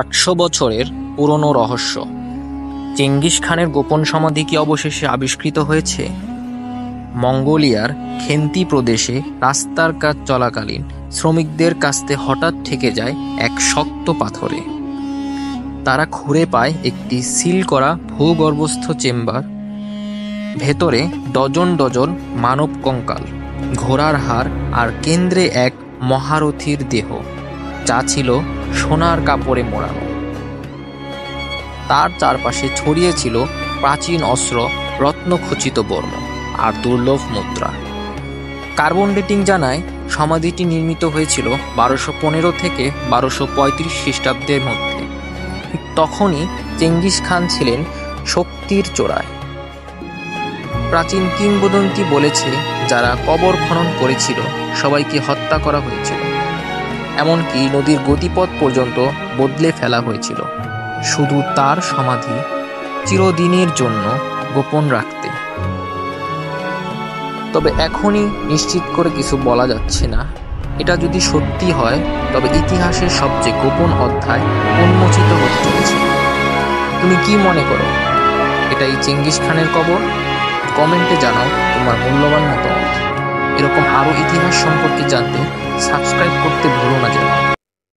800 বছরের পুরনো রহস্য। চেঙ্গিস খানের গোপন সমাধি কি অবশেষে আবিষ্কৃত হয়েছে? মঙ্গোলিয়ার খেন্তি প্রদেশে রাস্তার কাজ চলাকালীন শ্রমিকদের কাস্তে হঠাৎ ঠেকে যায় এক শক্ত পাথরে। তারা খুঁড়ে পায় একটি সিল করা ভূগর্ভস্থ চেম্বার। ভেতরে ডজন ডজন মানব কঙ্কাল, ঘোড়ার হাড় আর কেন্দ্রে এক মহারথীর দেহ, যা ছিল সোনার কাপড়ে মোড়ানো। তার চারপাশে ছড়িয়ে ছিল প্রাচীন অস্ত্র, রত্নখচিত বর্ম আর দুর্লভ মুদ্রা। কার্বন ডেটিং জানায় সমাধিটি নির্মিত হয়েছিল 1215 থেকে 1235 খ্রিস্টাব্দের মধ্যে। ঠিক তখনই চেঙ্গিস খান ছিলেন শক্তির চূড়ায়। প্রাচীন কিংবদন্তি বলেছে, যারা কবর খনন করেছিল সবাইকে হত্যা করা হয়েছিল, এমনকি নদীর গতিপথ পর্যন্ত বদলে ফেলা হয়েছিল শুধু তার সমাধি চিরদিনের জন্য গোপন রাখতে। তবে এখনই নিশ্চিত করে কিছু বলা যাচ্ছে না। এটা যদি সত্যি হয়, তবে ইতিহাসের সবচেয়ে গোপন অধ্যায় উন্মোচিত হতে চলেছে। তুমি কি মনে করো, এটাই চেঙ্গিস খানের কবর? কমেন্টে জানাও তোমার মূল্যবান মতামত। এরকম আরও ইতিহাস সম্পর্কে জানতে সাবস্ক্রাইব করতে ভুলো না যেন।